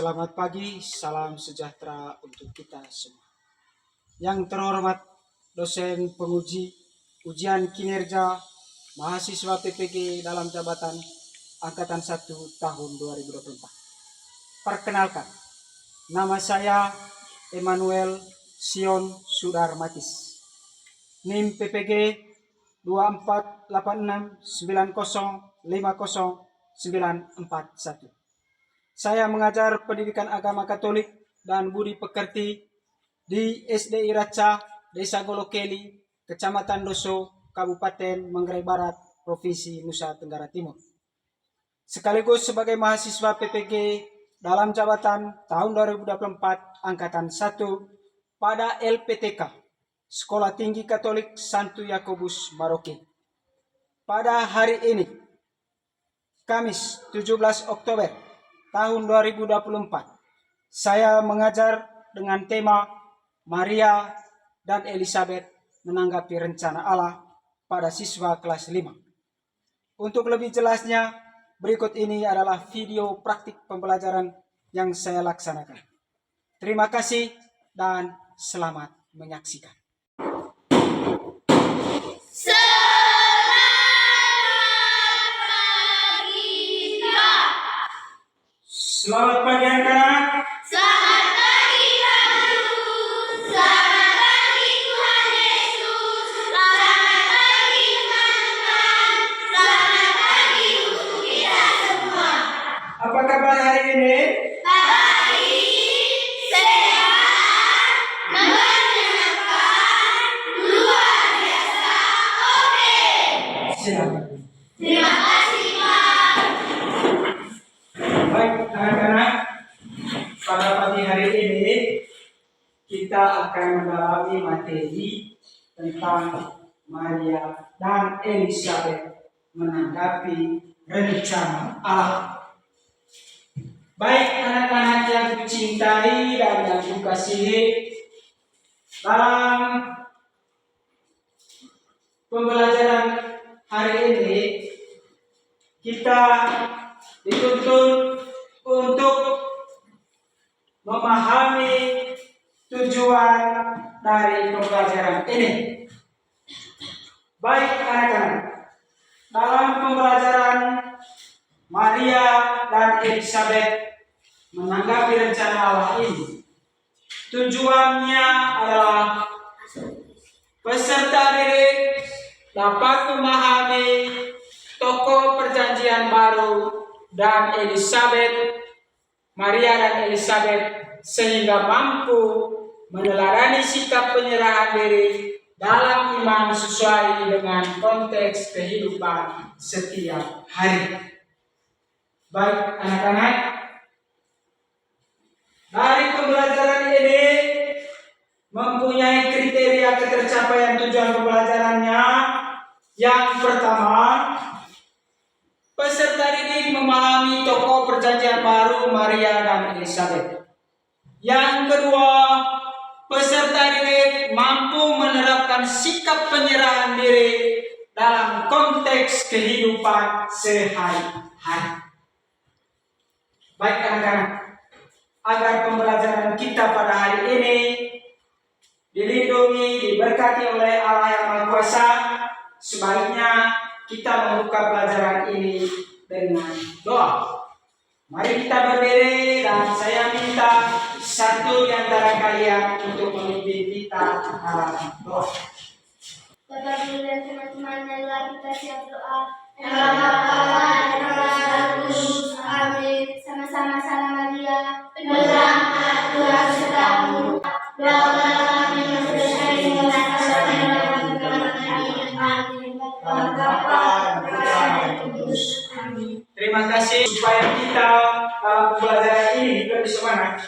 Selamat pagi, salam sejahtera untuk kita semua. Yang terhormat dosen penguji ujian kinerja mahasiswa PPG dalam jabatan Angkatan 1 tahun 2024. Perkenalkan, nama saya Emmanuel Sion Sudarmatis. NIM PPG 2486905091. Saya mengajar pendidikan agama Katolik dan budi pekerti di SDI Raca, Desa Golokeli, Kecamatan Doso, Kabupaten Manggarai Barat, Provinsi Nusa Tenggara Timur. Sekaligus sebagai mahasiswa PPG dalam jabatan tahun 2024 Angkatan 1 pada LPTK, Sekolah Tinggi Katolik Santo Yakobus Maroke. Pada hari ini, Kamis 17 Oktober tahun 2024, saya mengajar dengan tema Maria dan Elizabeth menanggapi rencana Allah pada siswa kelas 5. Untuk lebih jelasnya, berikut ini adalah video praktik pembelajaran yang saya laksanakan. Terima kasih dan selamat menyaksikan. Selamat pagi anak-anak. Selamat pagi Pak Guru. Selamat pagi Tuhan Yesus. Selamat pagi teman-teman. Selamat pagi untuk kita semua. Apa kabar hari ini? Baik, sehat, menyenangkan, luar biasa. Oke. Silakan. Terima kasih Pak. Baik anak-anak, pada pagi hari ini kita akan mendalami materi tentang Maria dan Elizabeth menanggapi rencana Allah. Baik anak-anak yang kucintai dan yang kukasihi, dalam pembelajaran hari ini kita dituntut untuk memahami tujuan dari pembelajaran ini. Baik anak-anak, dalam pembelajaran Maria dan Elizabeth menanggapi rencana Allah ini, tujuannya adalah peserta didik dapat memahami tokoh perjanjian baru dan Maria dan Elizabeth sehingga mampu meneladani sikap penyerahan diri dalam iman sesuai dengan konteks kehidupan setiap hari. Baik anak-anak, dari pembelajaran ini mempunyai kriteria ketercapaian tujuan pembelajarannya. Yang pertama, peserta didik memahami tokoh perjanjian baru Maria dan Elizabeth. Yang kedua, peserta didik mampu menerapkan sikap penyerahan diri dalam konteks kehidupan sehari-hari. Baik anak-anak, agar pembelajaran kita pada hari ini dilindungi, diberkati oleh Allah yang Maha Kuasa, sebaiknya kita membuka pelajaran ini dengan doa. Mari kita berdiri dan saya minta satu di antara kalian untuk memimpin kita dalam doa. Bapak Guru dan teman-teman, marilah kita siap doa. Dalam nama Bapa dan Putra dan Roh Kudus. Amin. Sama-sama salam Maria, penuh rahmat Tuhan sertamu. Doakanlah kami yang berdosa ini merasakan dalam kematian. Amin. Bapa, Putra dan Kudus. Amin. Terima kasih supaya kita dalam pembelajaran ini lebih semangat.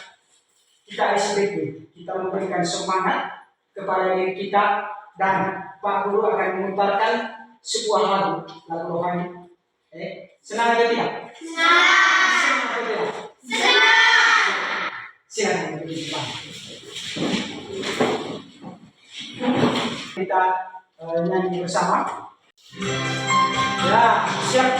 Kita SPP, kita memberikan semangat kepada diri kita dan Pak Guru akan memutarkan sebuah lagu rohani. Senang atau tidak? Senang atau tidak? Senang. Silakan berdiri Pak. Kita nyanyi bersama. Ya, siap.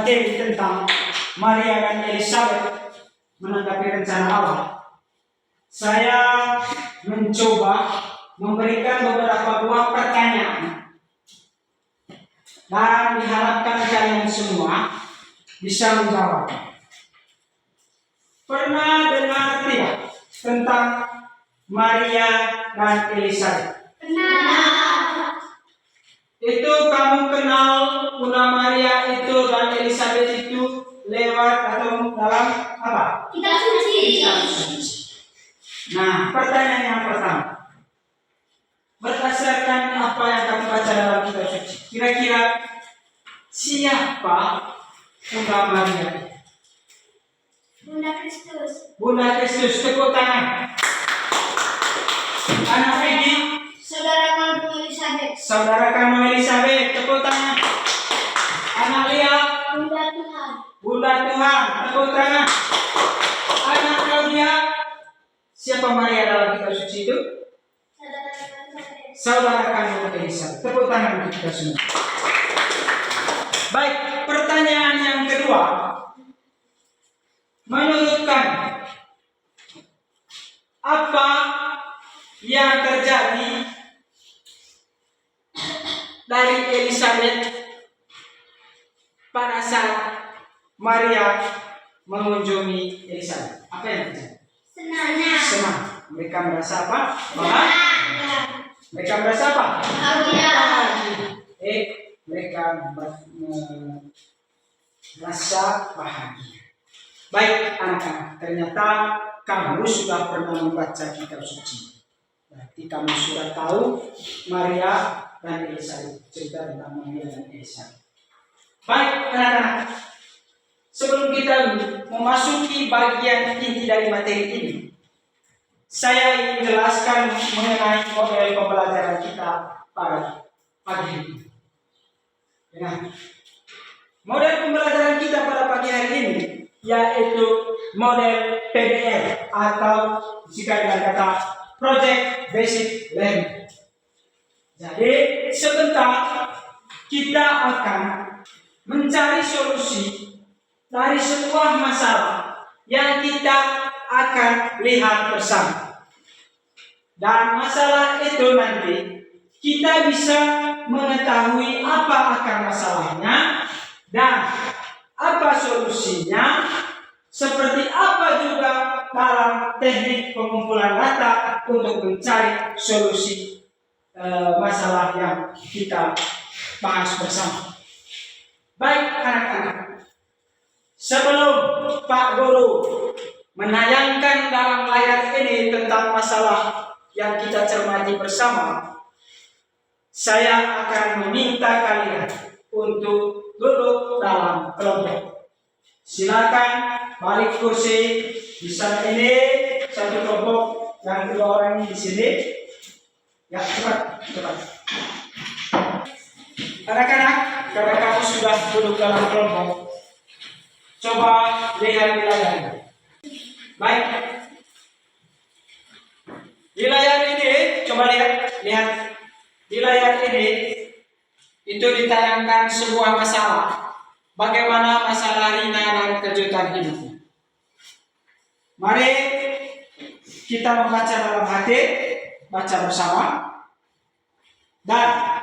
materi tentang Maria dan Elizabeth menanggapi rencana Allah, saya mencoba memberikan beberapa buah pertanyaan dan diharapkan kalian semua bisa menjawab. Pernah dengar tidak tentang Maria dan Elizabeth? Pernah. Itu kamu kenal Bunda Maria itu dan Elizabeth itu lewat atau dalam apa? Kitab suci. Kitab suci. Nah, pertanyaan yang pertama. Berdasarkan apa yang kamu baca dalam kitab suci, kira-kira siapa Bunda Maria? Bunda Kristus. Bunda Kristus, tepuk tangan. Anak Peggy, Saudara kandung Elizabeth. saudara kamu Elizabeth, tepuk tangan. Anak Lia, Bunda Tuhan. Bunda Tuhan, tepuk tangan. Anak Claudia, siapa Maria dalam kitab suci itu? Saudara kandung Elizabeth. Saudara kandung Elizabeth, tepuk tangan untuk kita semua. Baik, pertanyaan yang kedua. Menurut kamu, apa yang terjadi dari Elizabeth pada saat Maria mengunjungi Elizabeth? Apa yang terjadi? Senang. Senang. Mereka merasa apa? Mereka merasa apa? Bahagia. Mereka merasa bahagia. Baik anak-anak, ternyata kamu sudah pernah membaca kitab suci. Berarti kamu sudah tahu Maria dan Elizabeth, cerita tentang Maria dan Elizabeth. Baik anak-anak, sebelum kita memasuki bagian inti dari materi ini, saya ingin menjelaskan mengenai model pembelajaran kita pada pagi ini. Ya. Model pembelajaran kita pada pagi hari ini yaitu model PBL atau jika dengan kata Project Basic Learning. Jadi sebentar kita akan mencari solusi dari sebuah masalah yang kita akan lihat bersama. Dan masalah itu nanti kita bisa mengetahui apa akar masalahnya dan apa solusinya, seperti apa juga dalam teknik pengumpulan data untuk mencari solusi masalah yang kita bahas bersama. Baik anak-anak, sebelum Pak Guru menayangkan dalam layar ini tentang masalah yang kita cermati bersama, saya akan meminta kalian untuk duduk dalam kelompok. Silakan balik kursi di sana ini, satu kelompok, yang kedua orang di sini. Ya, cepat. Anak-anak, karena kamu sudah duduk dalam kelompok, coba lihat di layar ini. Baik. Di layar ini, coba lihat. Di layar ini itu ditayangkan sebuah masalah. Bagaimana masalah Rina dan kejutan hidupnya. Mari kita membaca dalam hati, baca bersama. Dan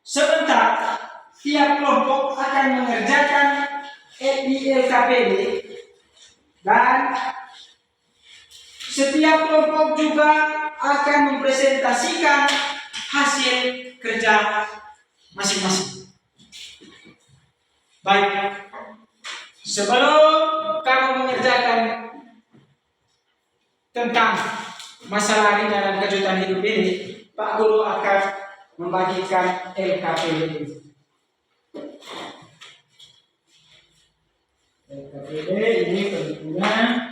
sebentar tiap kelompok akan mengerjakan LKPD dan setiap kelompok juga akan mempresentasikan hasil kerja masing-masing. Baik, sebelum kamu mengerjakan tentang masalah ringan dan kejutan hidup ini, Pak Guru akan membagikan LKPD. LKPD ini bentuknya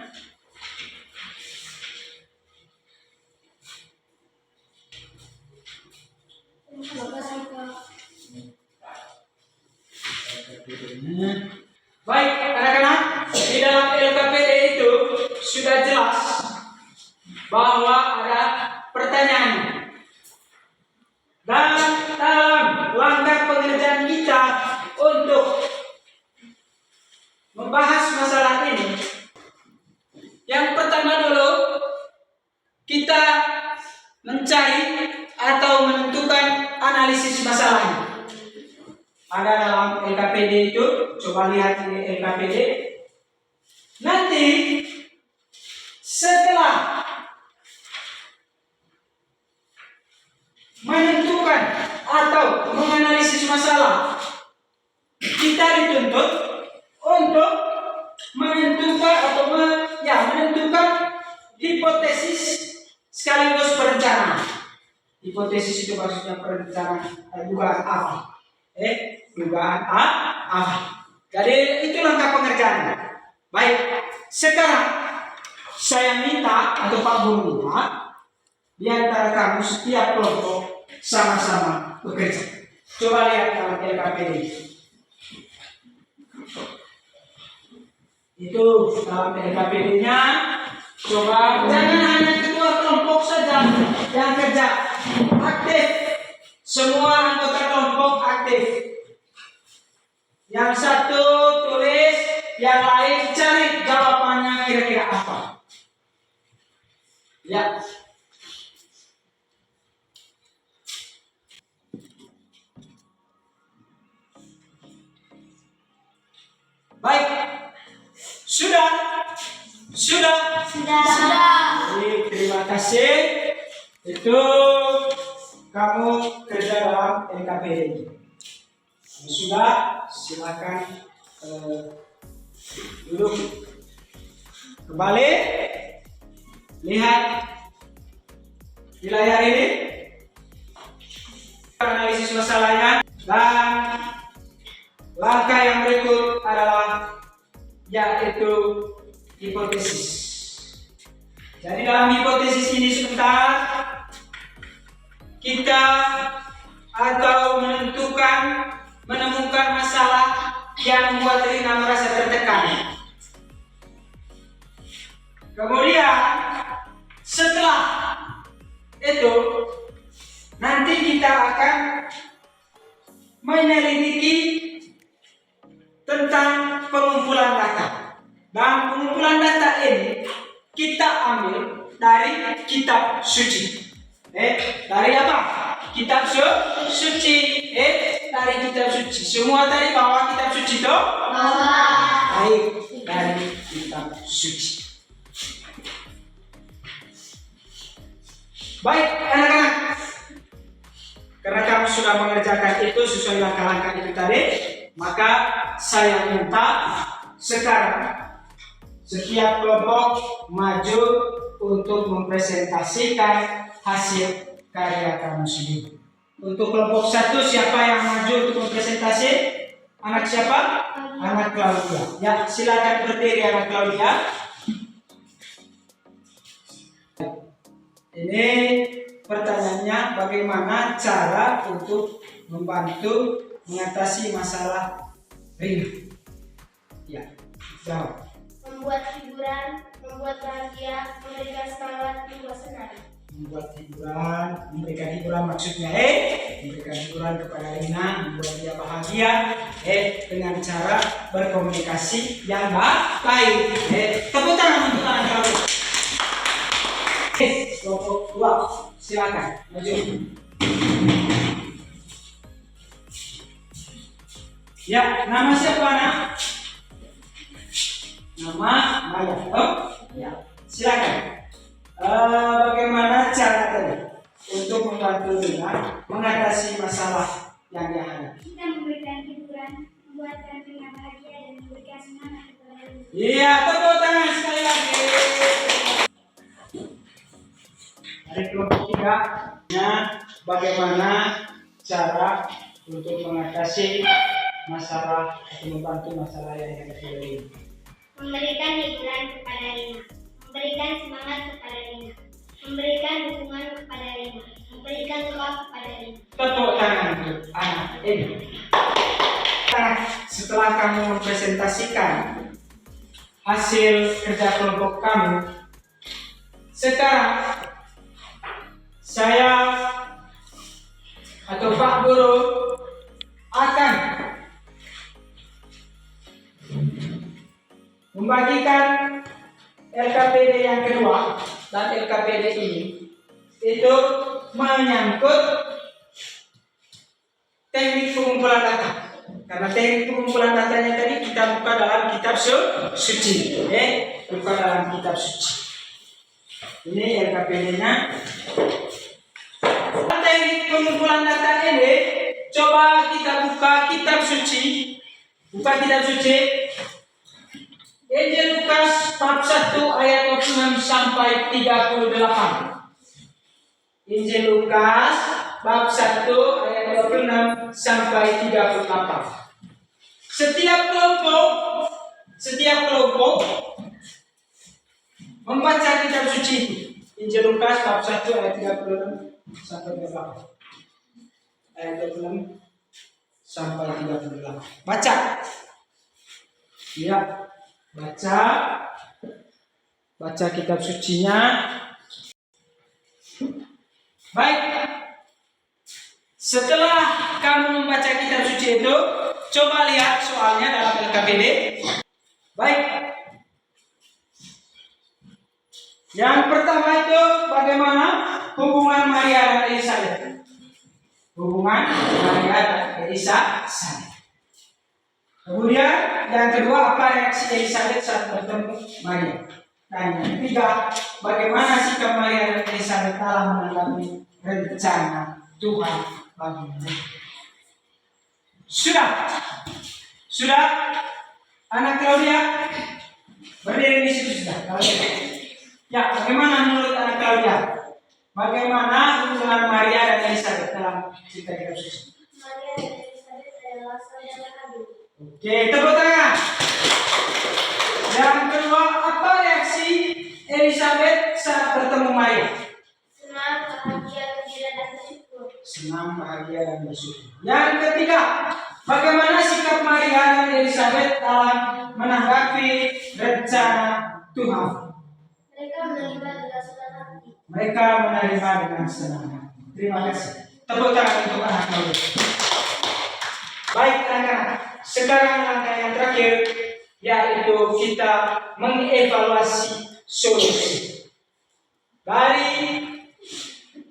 baik anak-anak, di dalam LKPD itu sudah jelas bahwa ada pertanyaan. Dan dalam langkah pengerjaan kita untuk membahas masalah ini, yang pertama dulu kita mencari atau menentukan analisis masalahnya. Ada dalam LKPD itu, coba lihat ini LKPD. Nanti setelah menentukan atau menganalisis masalah, kita dituntut untuk menentukan atau menentukan hipotesis sekaligus perencanaan. Hipotesis itu maksudnya perencanaan, dugaan apa? Dugaan apa? Jadi itu langkah pengerjaannya. Baik, sekarang saya minta atau Pak Guru minta di antara kamu setiap kelompok sama-sama bekerja. Coba lihat dalam LKPD. Itu dalam LKPD-nya. Coba jangan hanya ketua kelompok saja yang kerja aktif. Semua anggota kelompok aktif. Yang satu tulis, yang lain cari jawabannya kira-kira apa. Ya. Baik. Sudah. Baik, terima kasih. Itu kamu kerja dalam LKPD. Sudah, silakan duduk. Kembali lihat di layar ini analisis masalahnya, dan langkah yang berikut adalah yaitu hipotesis. Jadi dalam hipotesis ini sebentar kita atau menemukan masalah yang membuat Rina merasa tertekan. Kemudian setelah itu nanti kita akan menyelidiki tentang pengumpulan data. Dan pengumpulan data ini kita ambil dari kitab suci. Dari apa? Kitab suci. Dari kitab suci. Semua tadi bawa kitab suci toh? Baik, dari kitab suci. Baik, anak-anak. Karena kamu sudah mengerjakan itu sesuai langkah-langkah itu tadi, maka saya minta sekarang setiap kelompok maju untuk mempresentasikan hasil karya kamu sendiri. Untuk kelompok 1, siapa yang maju untuk mempresentasi? Anak siapa? Anak Claudia. Ya, silakan berdiri anak Claudia. Ini pertanyaannya, bagaimana cara untuk membantu mengatasi masalah Rina? Ya, jawab. Membuat hiburan, membuat bahagia, memberikan semangat, membuat senang. Membuat hiburan, memberikan hiburan maksudnya memberikan hiburan kepada Rina, membuat dia bahagia dengan cara berkomunikasi yang baik. Tepuk tangan untuk anak kamu. Kelompok 2, silakan maju. Ya, nama siapa anak? Nama Maya. Oh, ya, silakan. Bagaimana cara tadi untuk membantu Rina mengatasi masalah yang dihadapi? Kita memberikan hiburan, membuatkan Rina bahagia dan memberikan semangat kepada Rina. Iya, tepuk tangan sekali lagi. Dari kelompok 3, bagaimana cara untuk mengatasi masalah atau membantu masalah yang dihadapi Rina? Memberikan hiburan kepada Rina, memberikan semangat kepada Rina, memberikan dukungan kepada Rina, memberikan doa kepada Rina. Tepuk tangan untuk anak ini. Setelah kamu mempresentasikan hasil kerja kelompok kamu, sekarang saya atau Pak Guru akan membagikan LKPD yang kedua, dan LKPD ini itu menyangkut teknik pengumpulan data. Karena teknik pengumpulan datanya tadi kita buka dalam kitab suci, buka dalam kitab suci. Ini LKPD-nya. Teknik pengumpulan data ini, coba kita buka kitab suci. Buka kitab suci. Injil Lukas bab 1 ayat 26 sampai 38. Injil Lukas bab 1 ayat 26 sampai 38. Setiap kelompok membaca kitab suci itu. Injil Lukas bab 1 ayat 36 sampai 38. Ayat 26 sampai 38. Baca. Ya. Baca kitab sucinya. Baik. Setelah kamu membaca kitab suci itu, coba lihat soalnya dalam LKPD. Baik. Yang pertama itu bagaimana hubungan Maria dan Elizabeth. Hubungan Maria dan Elizabeth. Kemudian yang kedua, apa reaksi Elizabeth saat bertemu Maria? Dan yang ketiga, bagaimana sikap Maria dan Elizabeth dalam menanggapi rencana Tuhan bagi mereka? Sudah, anak Claudia berdiri di situ sudah. Ya, bagaimana menurut anak Claudia? Bagaimana hubungan Maria dan Elizabeth dalam cerita kitab suci? Maria dan Elizabeth adalah saudara kandung. Oke, tepuk tangan. Yang kedua, apa reaksi Elizabeth saat bertemu Maria? Senang, bahagia, gembira, dan bersyukur. Senang, bahagia, dan bersyukur. Yang ketiga, bagaimana sikap Maria dan Elizabeth dalam menanggapi rencana Tuhan? Mereka menerima dengan senang hati. Mereka menerima dengan senang hati. Terima kasih. Tepuk tangan untuk anak kami. Baik anak-anak, sekarang langkah yang terakhir yaitu kita mengevaluasi solusi. Dari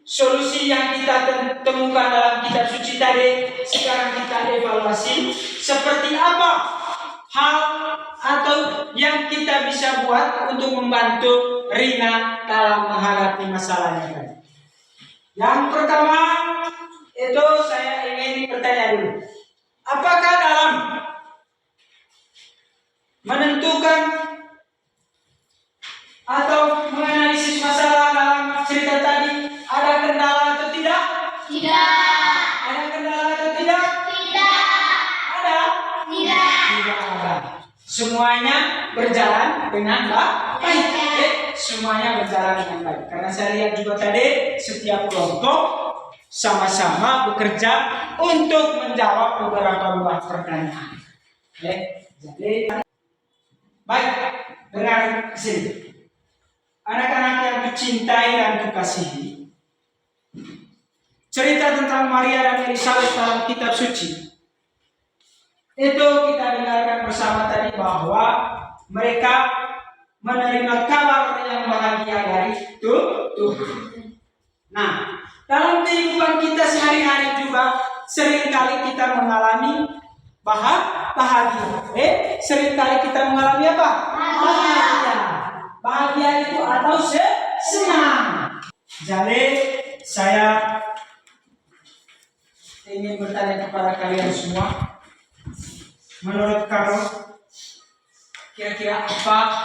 solusi yang kita temukan dalam kitab suci tadi, sekarang kita evaluasi seperti apa hal atau yang kita bisa buat untuk membantu Rina dalam menghadapi masalahnya tadi. Yang pertama itu saya ingin bertanya dulu. Apakah dalam menentukan atau menganalisis masalah dalam cerita tadi ada kendala atau tidak? Tidak. Ada kendala atau tidak? Tidak. Ada? Tidak. Tidak ada. Semuanya berjalan dengan baik. Semuanya berjalan dengan baik. Karena saya lihat juga tadi setiap kelompok sama-sama bekerja untuk menjawab beberapa buah pertanyaan. Jadi baik, dengar ke sini. Anak-anak yang dicintai dan dikasihi, cerita tentang Maria dan Elizabeth dalam kitab suci itu kita dengarkan bersama tadi bahwa mereka menerima kabar yang bahagia dari Tuhan. Nah, dalam kehidupan kita sehari-hari juga seringkali kita mengalami bahagia. Seringkali kita mengalami apa? Bahagia. Bahagia itu atau senang. Jadi saya ingin bertanya kepada kalian semua, menurut kamu kira-kira apa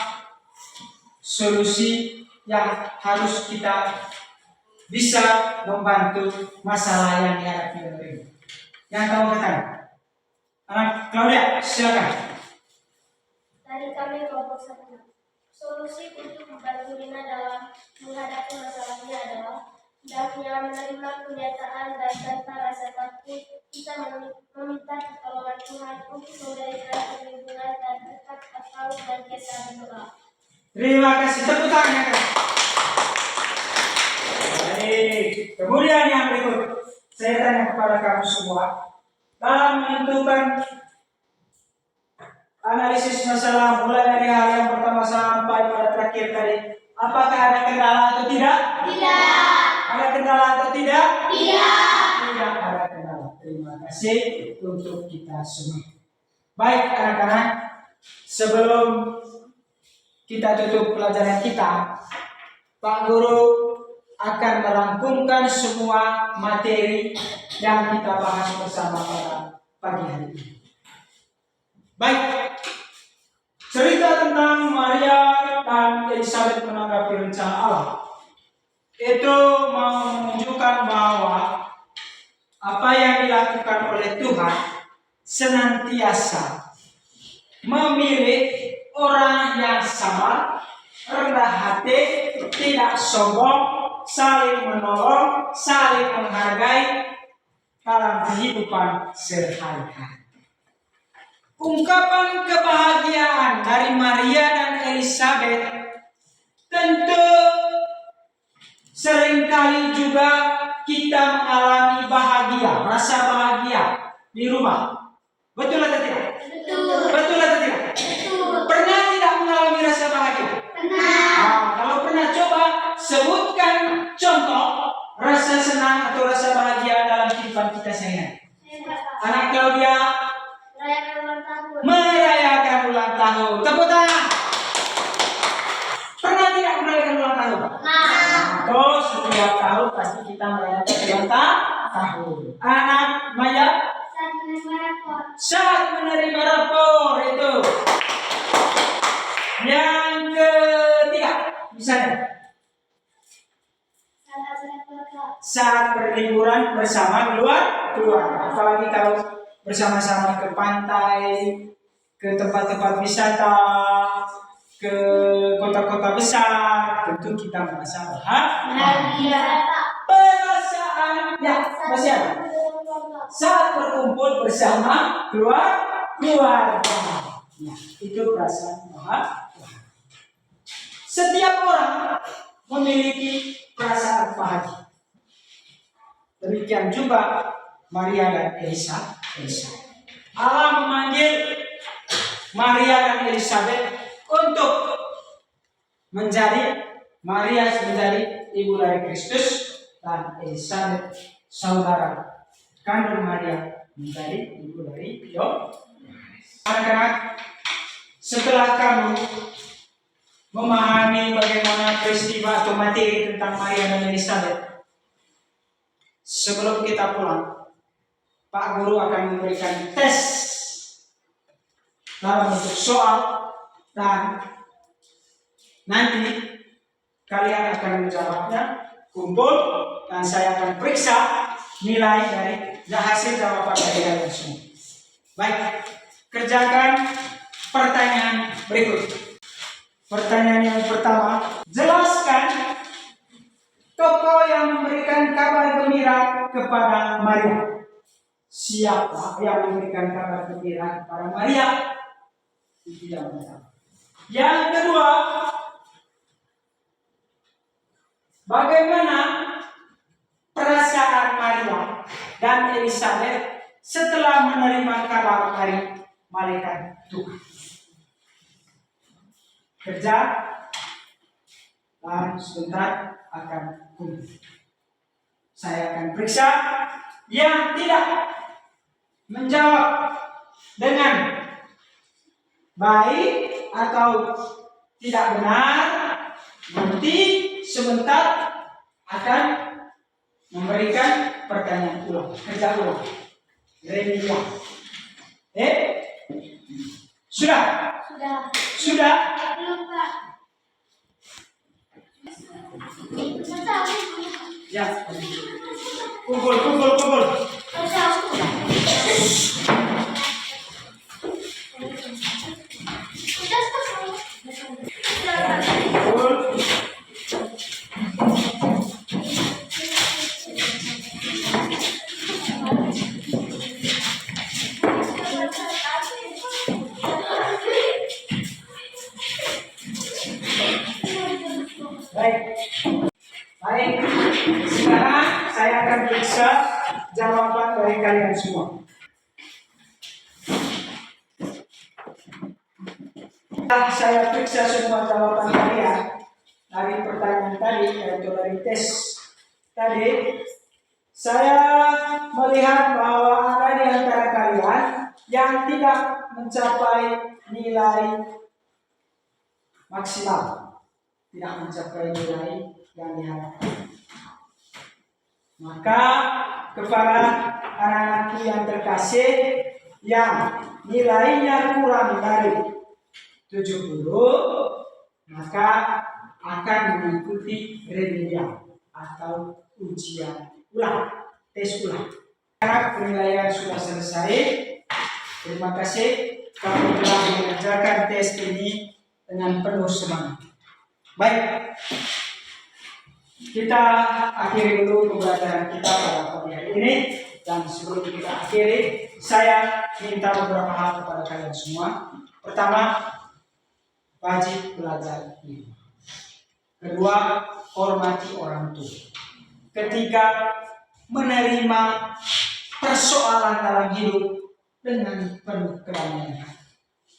solusi yang harus kita bisa membantu masalah yang dihadapi oleh ini? Yang kamu katakan, anak Claudia, silakan. Dari kami kelompok 1. Solusi untuk membantu Rina dalam menghadapi masalahnya adalah hendaknya menerima kenyataan dan tanpa rasa takut kita meminta pertolongan Tuhan untuk memberikan perlindungan dan tetap akal dan kisah berdoa. Terima kasih, tepuk tangan. Baik, kemudian yang berikut saya tanya kepada kamu semua, dalam menentukan analisis masalah mulai dari hal yang pertama sampai pada terakhir tadi. Apakah ada kendala atau tidak? Tidak. Ada kendala atau tidak? Tidak. Tidak ada kendala. Terima kasih untuk kita semua. Baik anak-anak, sebelum kita tutup pelajaran kita, Pak Guru akan merangkumkan semua materi yang kita bahas bersama pada pagi hari ini. Baik, cerita tentang Maria dan Elizabeth menanggapi rencana Allah itu menunjukkan bahwa apa yang dilakukan oleh Tuhan senantiasa memilih orang yang sabar, rendah hati, tidak sombong, saling menolong, saling menghargai dalam kehidupan sehari-hari. Ungkapan kebahagiaan dari Maria dan Elizabeth tentu seringkali juga kita mengalami bahagia, rasa bahagia di rumah. Betul atau tidak? Betul. Betul atau tidak? Betul. Pernah tidak mengalami rasa bahagia? Pernah. Kalau pernah, coba sebutkan contoh rasa senang atau rasa bahagia dalam kehidupan kita sehari-hari. Anak Claudia merayakan ulang tahun. Tepuk tangan. Pernah tidak merayakan ulang tahun? Pernah. Setiap tahun pasti kita merayakan ulang tahun. Anak Maya saat menerima rapor itu. Yang ketiga, misalnya saat berliburan bersama keluarga, apalagi kalau bersama-sama ke pantai, ke tempat-tempat wisata, ke kota-kota besar, tentu kita merasa bahagia. Perasaan ya masih ada saat berkumpul bersama keluarga. Nah, itu perasaan bahagia. Setiap orang memiliki perasaan bahagia. Demikian juga Maria dan Elizabeth. Allah memanggil Maria dan Elizabeth untuk Maria menjadi ibu dari Kristus dan Elizabeth saudara kandung Maria menjadi ibu dari Yohanes. Anak-anak, setelah kamu memahami bagaimana peristiwa atau materi tentang Maria dan Elizabeth, sebelum kita pulang, Pak Guru akan memberikan tes dalam bentuk soal dan nanti kalian akan menjawabnya, kumpul, dan saya akan periksa nilai dari hasil jawaban dari kalian semua. Baik, kerjakan pertanyaan berikut. Pertanyaan yang pertama, jelaskan tokoh yang memberikan kabar gembira kepada Maria. Siapa yang memberikan kabar gembira kepada Maria? Itu yang pertama. Yang kedua, bagaimana perasaan Maria dan Elizabeth setelah menerima kabar dari malaikat Tuhan? Kerja dan sebentar akan kumpul. Saya akan periksa yang tidak menjawab dengan baik atau tidak benar. Nanti sebentar akan memberikan pertanyaan ulang, kerja ulang, remedial. Sudah? Sudah? Belum, Pak. Ya. Kumpul. Baik. Sekarang saya akan periksa jawaban dari kalian semua. Saya periksa semua jawaban kalian dari pertanyaan tadi atau dari tes tadi. Saya melihat bahwa ada di antara kalian yang tidak mencapai nilai maksimal, tidak mencapai nilai yang diharapkan. Maka kepada anak-anakku yang terkasih yang nilainya kurang dari 70, maka akan mengikuti remedial atau ujian ulang, tes ulang. Karena penilaian sudah selesai. Terima kasih, kami telah mengerjakan tes ini dengan penuh semangat. Baik, kita akhiri dulu pembelajaran kita pada pagi hari ini. Dan sebelum kita akhiri, saya minta beberapa hal kepada kalian semua. Pertama, wajib belajar ilmu. Kedua, hormati orang tua. Ketiga, menerima persoalan dalam hidup dengan penuh kedamaian.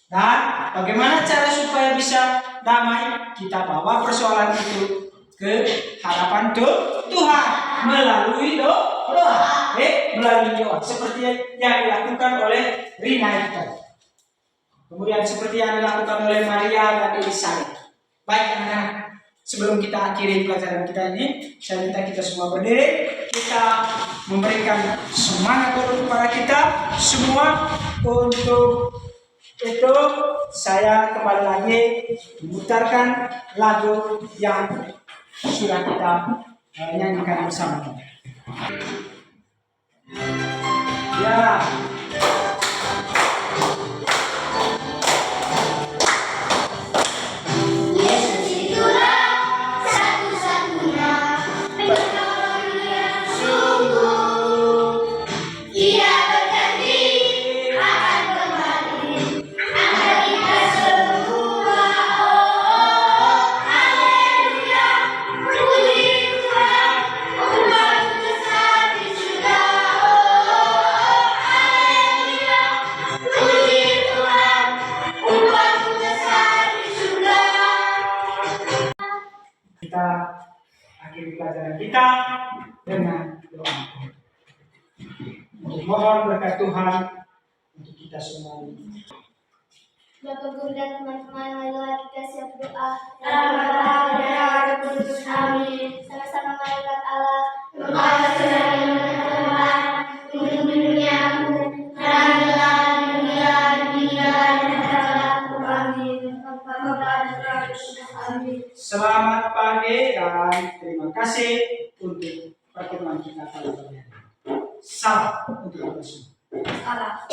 Dan bagaimana cara supaya bisa damai? Kita bawa persoalan itu ke hadapan Tuhan melalui doa. Melalui doa seperti yang dilakukan oleh Rina itu. Kemudian seperti yang dilakukan oleh Maria dan Elizabeth. Baik anak-anak, sebelum kita akhiri pelajaran kita ini, saya minta kita semua berdiri. Kita memberikan semangat kepada kita semua. Untuk itu saya kembali lagi memutarkan lagu yang sudah kita nyanyikan bersama. Ya. Yesus itulah satu-satunya penolong yang sungguh. Ia berjanji akan kembali agar kita semua. Oh, haleluya, puji Tuhan, umatmu besar di surga. Oh, haleluya, puji Tuhan, umatmu besar di surga. Kita akhiri pelajaran kita dengan doa. Mohon berkat Tuhan untuk kita semua. Bapak Guru dan teman-teman, marilah kita siap berdoa. Dalam nama Bapa dan Roh Kudus. Amin. Sama-sama marilah Allah. Engkau sudah Tuhan untuk duniaku, terangilah dunia dan terhadapku. Amin. Bapa dan Roh Kudus. Amin. Selamat pagi dan terima kasih untuk pertemuan kita kali ini. Salam untuk kita semua. Salam.